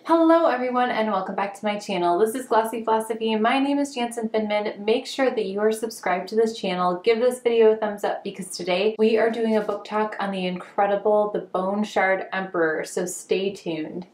Hello everyone and welcome back to my channel. This is Glossy Philosophy. My name is Jansen Finman. Make sure that you are subscribed to this channel. Give this video a thumbs up because today we are doing a book talk on the incredible The Bone Shard Emperor, so stay tuned.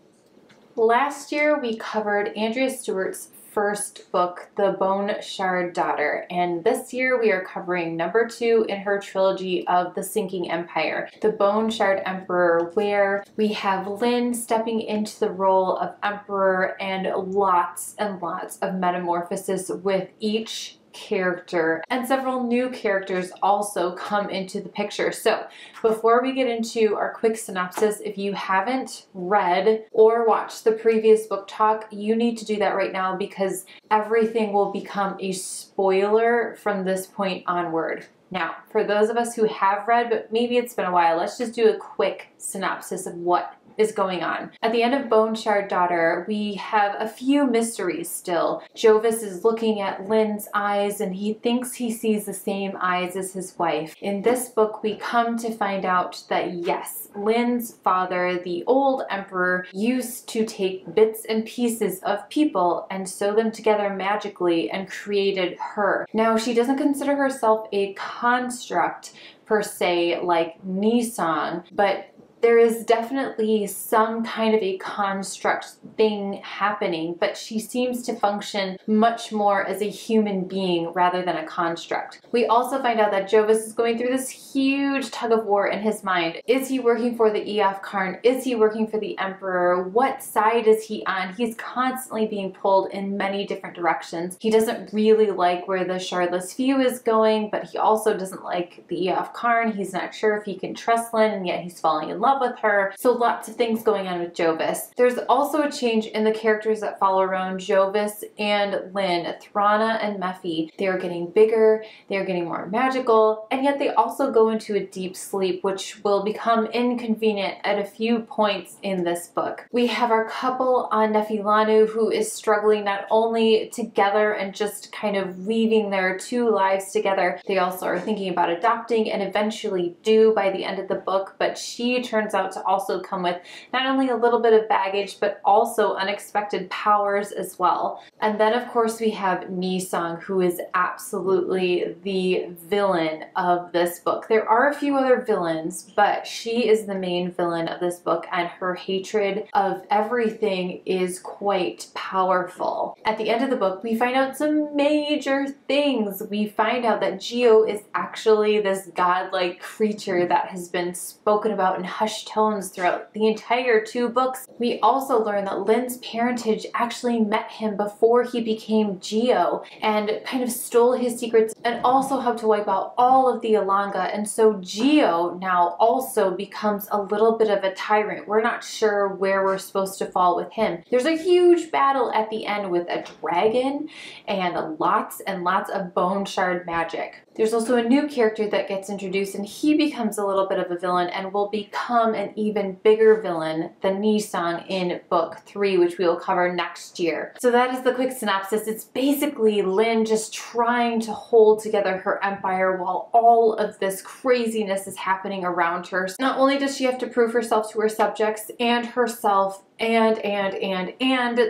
Last year we covered Andrea Stewart's first book, The Bone Shard Daughter, and this year we are covering number 2 in her trilogy of The Sinking Empire, The Bone Shard Emperor, where we have Lynn stepping into the role of emperor and lots of metamorphosis with each character, and several new characters also come into the picture. So before we get into our quick synopsis, if you haven't read or watched the previous book talk, you need to do that right now because everything will become a spoiler from this point onward. Now, for those of us who have read, but maybe it's been a while, let's just do a quick synopsis of what is going on. At the end of Bone Shard Daughter, we have a few mysteries still. Jovis is looking at Lynn's eyes and he thinks he sees the same eyes as his wife. In this book, we come to find out that yes, Lynn's father, the old emperor, used to take bits and pieces of people and sew them together magically and created her. Now, she doesn't consider herself a construct per se like Nisong, but there is definitely some kind of a construct thing happening, but she seems to function much more as a human being rather than a construct. We also find out that Jovis is going through this huge tug of war in his mind. Is he working for the Eof Karn? Is he working for the Emperor? What side is he on? He's constantly being pulled in many different directions. He doesn't really like where the Shardless Few is going, but he also doesn't like the Eof Karn. He's not sure if he can trust Lynn, and yet he's falling in love with her. So lots of things going on with Jovis. There's also a change in the characters that follow around Jovis and Lynn, Thrana and Mephi. They are getting bigger, they are getting more magical, and yet they also go into a deep sleep, which will become inconvenient at a few points in this book. We have our couple on Nephilanu who is struggling not only together and just kind of weaving their two lives together, they also are thinking about adopting and eventually do by the end of the book, but she turns out to also come with not only a little bit of baggage, but also unexpected powers as well. And then of course we have Nisong, who is absolutely the villain of this book. There are a few other villains, but she is the main villain of this book, and her hatred of everything is quite powerful. At the end of the book, we find out some major things. We find out that Geo is actually this godlike creature that has been spoken about in hushed tones throughout the entire 2 books. We also learn that Lynn's parentage actually met him before he became Geo and kind of stole his secrets and also helped to wipe out all of the Alanga, and so Geo now also becomes a little bit of a tyrant. We're not sure where we're supposed to fall with him. There's a huge battle at the end with a dragon and lots of bone shard magic. There's also a new character that gets introduced, and he becomes a little bit of a villain and will become an even bigger villain than Nisong in book 3, which we will cover next year. So that is the quick synopsis. It's basically Lynn just trying to hold together her empire while all of this craziness is happening around her. Not only does she have to prove herself to her subjects and herself, and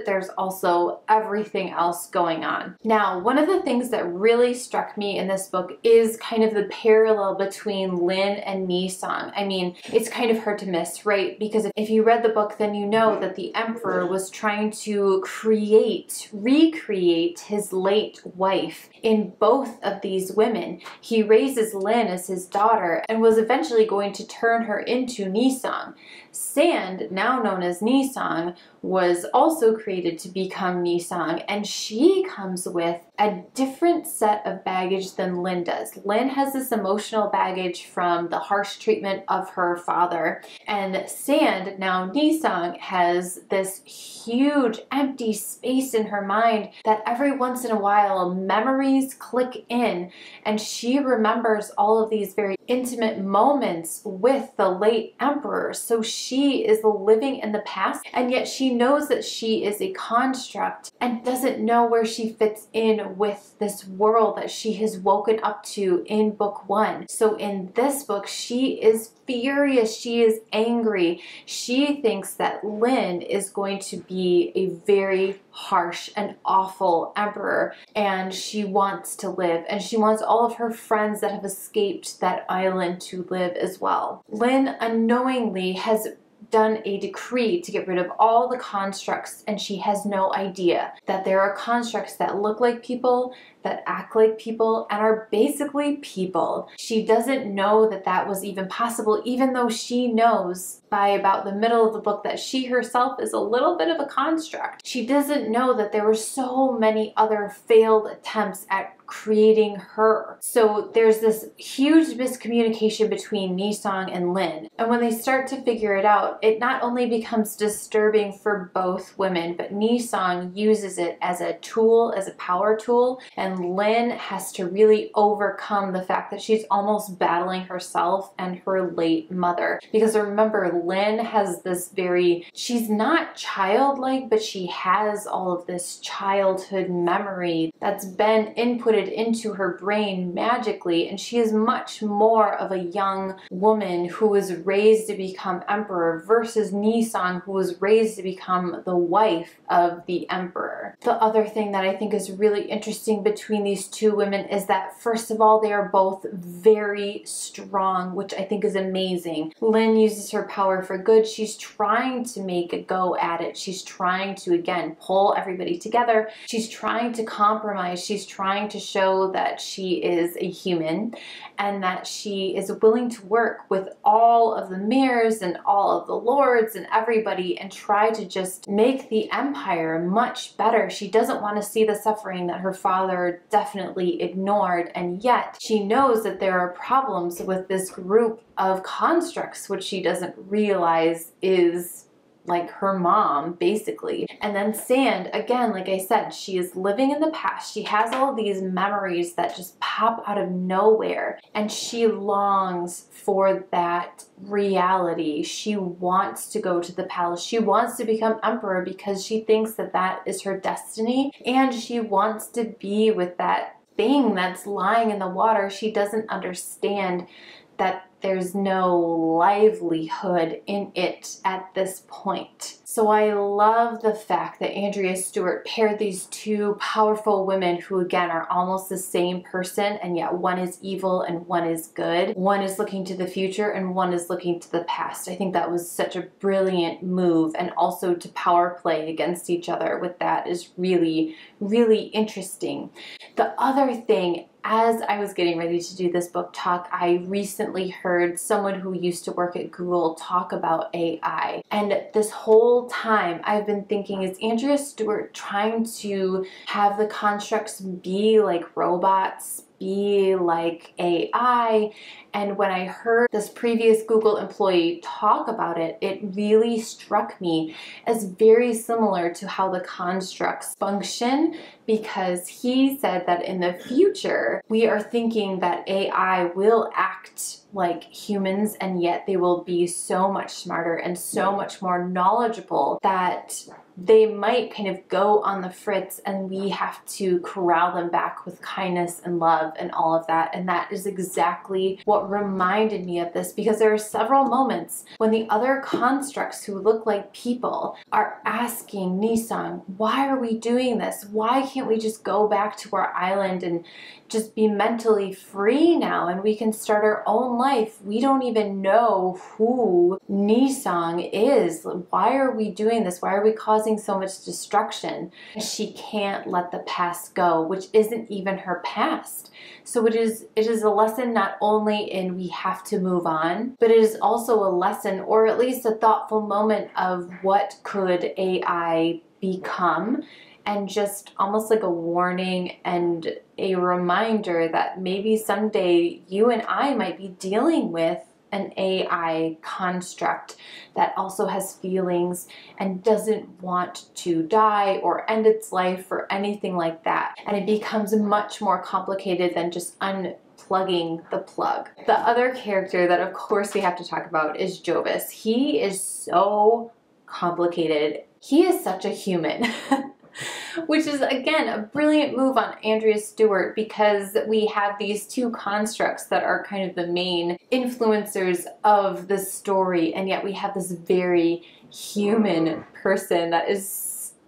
there's also everything else going on. Now, one of the things that really struck me in this book is kind of the parallel between Lynn and Nisong. I mean, it's kind of hard to miss, right? Because if you read the book, then you know that the Emperor was trying to recreate his late wife in both of these women. He raises Lynn as his daughter and was eventually going to turn her into Nisong. Sand, now known as Nisong, was also created to become Nisong, and she comes with a different set of baggage than Lynn does. Lynn has this emotional baggage from the harsh treatment of her father, and Sand, now Nisong, has this huge empty space in her mind that every once in a while memories click in, and she remembers all of these very intimate moments with the late emperor. So she is living in the past And yet she knows that she is a construct and doesn't know where she fits in with this world that she has woken up to in book 1. So in this book, she is furious. She is angry. She thinks that Lynn is going to be a very harsh and awful emperor, and she wants to live, and she wants all of her friends that have escaped that island to live as well. Lynn unknowingly has done a decree to get rid of all the constructs, and she has no idea that there are constructs that look like people, that act like people, and are basically people. She doesn't know that that was even possible, even though she knows by about the middle of the book that she herself is a little bit of a construct. She doesn't know that there were so many other failed attempts at creating her. So there's this huge miscommunication between Nisong and Lynn. And when they start to figure it out, it not only becomes disturbing for both women, but Nisong uses it as a tool, as a power tool, and Lynn has to really overcome the fact that she's almost battling herself and her late mother. Because remember, Lynn has this she's not childlike, but she has all of this childhood memory that's been inputted into her brain magically, and she is much more of a young woman who was raised to become emperor versus Nisong, who was raised to become the wife of the emperor. The other thing that I think is really interesting between these two women is that, first of all, they are both very strong, which I think is amazing. Lynn uses her power for good. She's trying to make a go at it. She's trying to, again, pull everybody together. She's trying to compromise. She's trying to show that she is a human and that she is willing to work with all of the mayors and all of the lords and everybody and try to just make the empire much better. She doesn't want to see the suffering that her father definitely ignored, and yet she knows that there are problems with this group of constructs, which she doesn't realize is like her mom, basically. And then Sand, again, like I said, she is living in the past. She has all these memories that just pop out of nowhere, and she longs for that reality. She wants to go to the palace. She wants to become emperor because she thinks that that is her destiny, and she wants to be with that thing that's lying in the water. She doesn't understand that there's no livelihood in it at this point. So I love the fact that Andrea Stewart paired these two powerful women who, again, are almost the same person, and yet one is evil and one is good. One is looking to the future and one is looking to the past. I think that was such a brilliant move, and also to power play against each other with that is really, really interesting. The other thing, as I was getting ready to do this book talk, I recently heard someone who used to work at Google talk about AI. And this whole time I've been thinking, is Andrea Stewart trying to have the constructs be like robots, be like AI? And when I heard this previous Google employee talk about it, it really struck me as very similar to how the constructs function, because he said that in the future, we are thinking that AI will act like humans, and yet they will be so much smarter and so much more knowledgeable that they might kind of go on the fritz, and we have to corral them back with kindness and love and all of that. And that is exactly what reminded me of this, because there are several moments when the other constructs who look like people are asking Nisong, why are we doing this? Why can't we just go back to our island and just be mentally free now, and we can start our own life? We don't even know who Nisong is. Why are we doing this? Why are we causing so much destruction? She can't let the past go, which isn't even her past. So it is a lesson not only in we have to move on, but it is also a lesson, or at least a thoughtful moment of what could AI become, and just almost like a warning and a reminder that maybe someday you and I might be dealing with an AI construct that also has feelings and doesn't want to die or end its life or anything like that. And it becomes much more complicated than just unplugging the plug. The other character that of course we have to talk about is Jovis. He is so complicated. He is such a human. Which is, again, a brilliant move on Andrea Stewart, because we have these two constructs that are kind of the main influencers of the story, and yet we have this very human person that is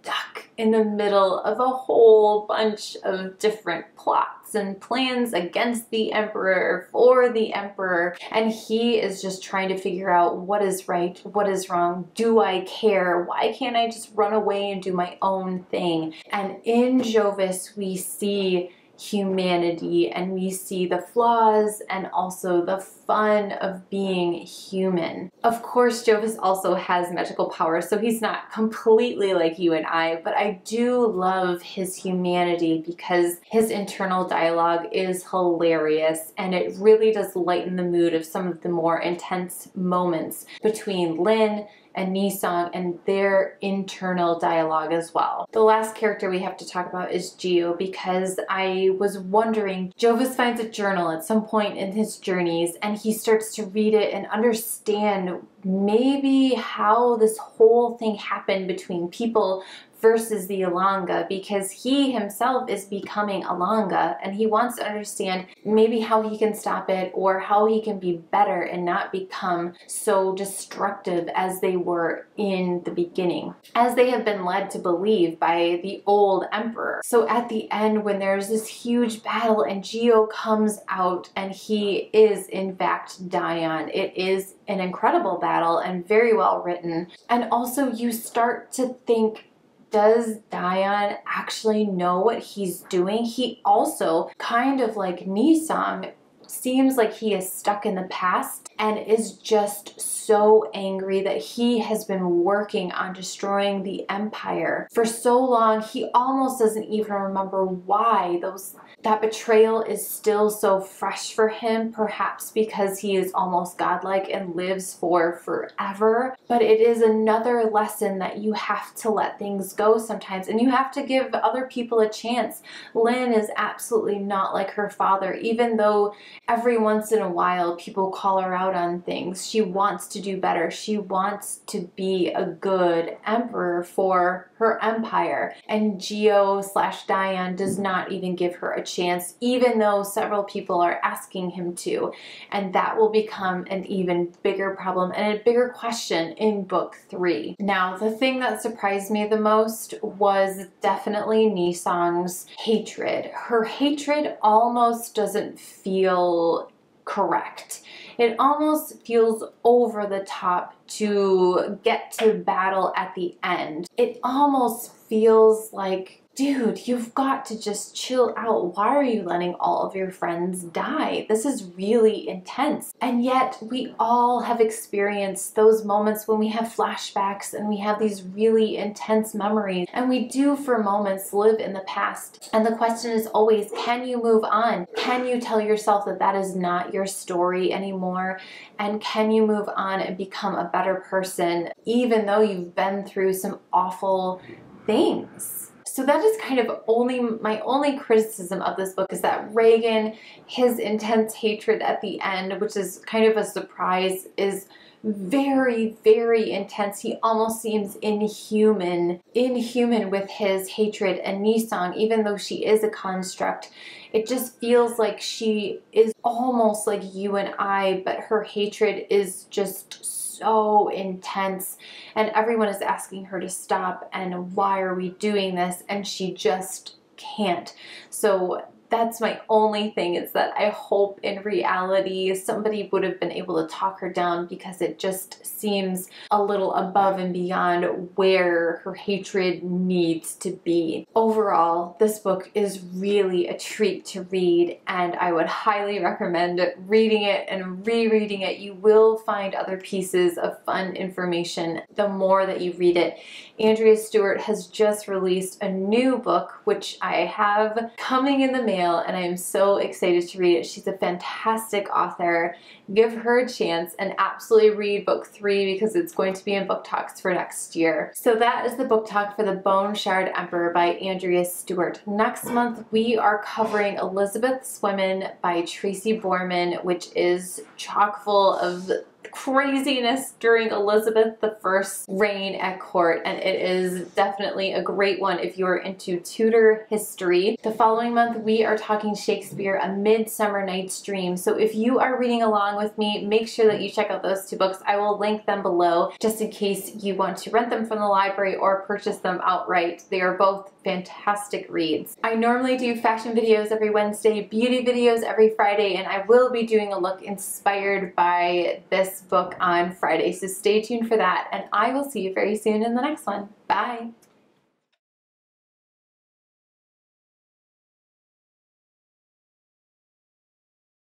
stuck in the middle of a whole bunch of different plots and plans against the emperor, for the emperor, and he is just trying to figure out what is right, what is wrong, do I care, why can't I just run away and do my own thing? And in Jovis we see humanity, and we see the flaws and also the fun of being human. Of course, Jovis also has magical powers, so he's not completely like you and I, but I do love his humanity because his internal dialogue is hilarious, and it really does lighten the mood of some of the more intense moments between Lin and Nisong and their internal dialogue as well. The last character we have to talk about is Geo, because I was wondering, Jovis finds a journal at some point in his journeys, and he starts to read it and understand maybe how this whole thing happened between people versus the Ilanga, because he himself is becoming Ilanga, and he wants to understand maybe how he can stop it or how he can be better and not become so destructive as they were in the beginning, as they have been led to believe by the old emperor. So at the end, when there's this huge battle and Geo comes out and he is in fact Dorian, it is an incredible battle and very well written. And also you start to think, does Dorian actually know what he's doing? He also, kind of like Nisong, seems like he is stuck in the past and is just so angry that he has been working on destroying the empire for so long. He almost doesn't even remember why that betrayal is still so fresh for him, perhaps because he is almost godlike and lives for forever. But it is another lesson that you have to let things go sometimes, and you have to give other people a chance. Lin is absolutely not like her father, even though every once in a while people call her out on things. She wants to do better. She wants to be a good emperor for her empire. And Geo/Dorian does not even give her a chance, even though several people are asking him to. And that will become an even bigger problem and a bigger question in book 3. Now, the thing that surprised me the most was definitely Nisong's hatred. Her hatred almost doesn't feel correct. It almost feels over the top to get to battle at the end. It almost feels like, dude, you've got to just chill out. Why are you letting all of your friends die? This is really intense. And yet we all have experienced those moments when we have flashbacks and we have these really intense memories, and we do for moments live in the past. And the question is always, can you move on? Can you tell yourself that that is not your story anymore? And can you move on and become a better person even though you've been through some awful things? So that is kind of my only criticism of this book, is that Reagan, his intense hatred at the end, which is kind of a surprise, is very, very intense. He almost seems inhuman with his hatred. And Nisong, even though she is a construct, it just feels like she is almost like you and I, but her hatred is just so intense, and everyone is asking her to stop, and why are we doing this, and she just can't. So that's my only thing, is that I hope in reality somebody would have been able to talk her down, because it just seems a little above and beyond where her hatred needs to be. Overall, this book is really a treat to read, and I would highly recommend reading it and rereading it. You will find other pieces of fun information the more that you read it. Andrea Stewart has just released a new book, which I have coming in the mail, and I am so excited to read it. She's a fantastic author. Give her a chance and absolutely read book 3, because it's going to be in book talks for next year. So that is the book talk for The Bone Shard Emperor by Andrea Stewart. Next month we are covering Elizabeth's Women by Tracy Borman, which is chock full of craziness during Elizabeth I's reign at court, and it is definitely a great one if you are into Tudor history. The following month we are talking Shakespeare, A Midsummer Night's Dream. So if you are reading along with me, make sure that you check out those two books. I will link them below just in case you want to rent them from the library or purchase them outright. They are both fantastic reads. I normally do fashion videos every Wednesday, beauty videos every Friday, and I will be doing a look inspired by this book on Friday, so stay tuned for that, and I will see you very soon in the next one. Bye!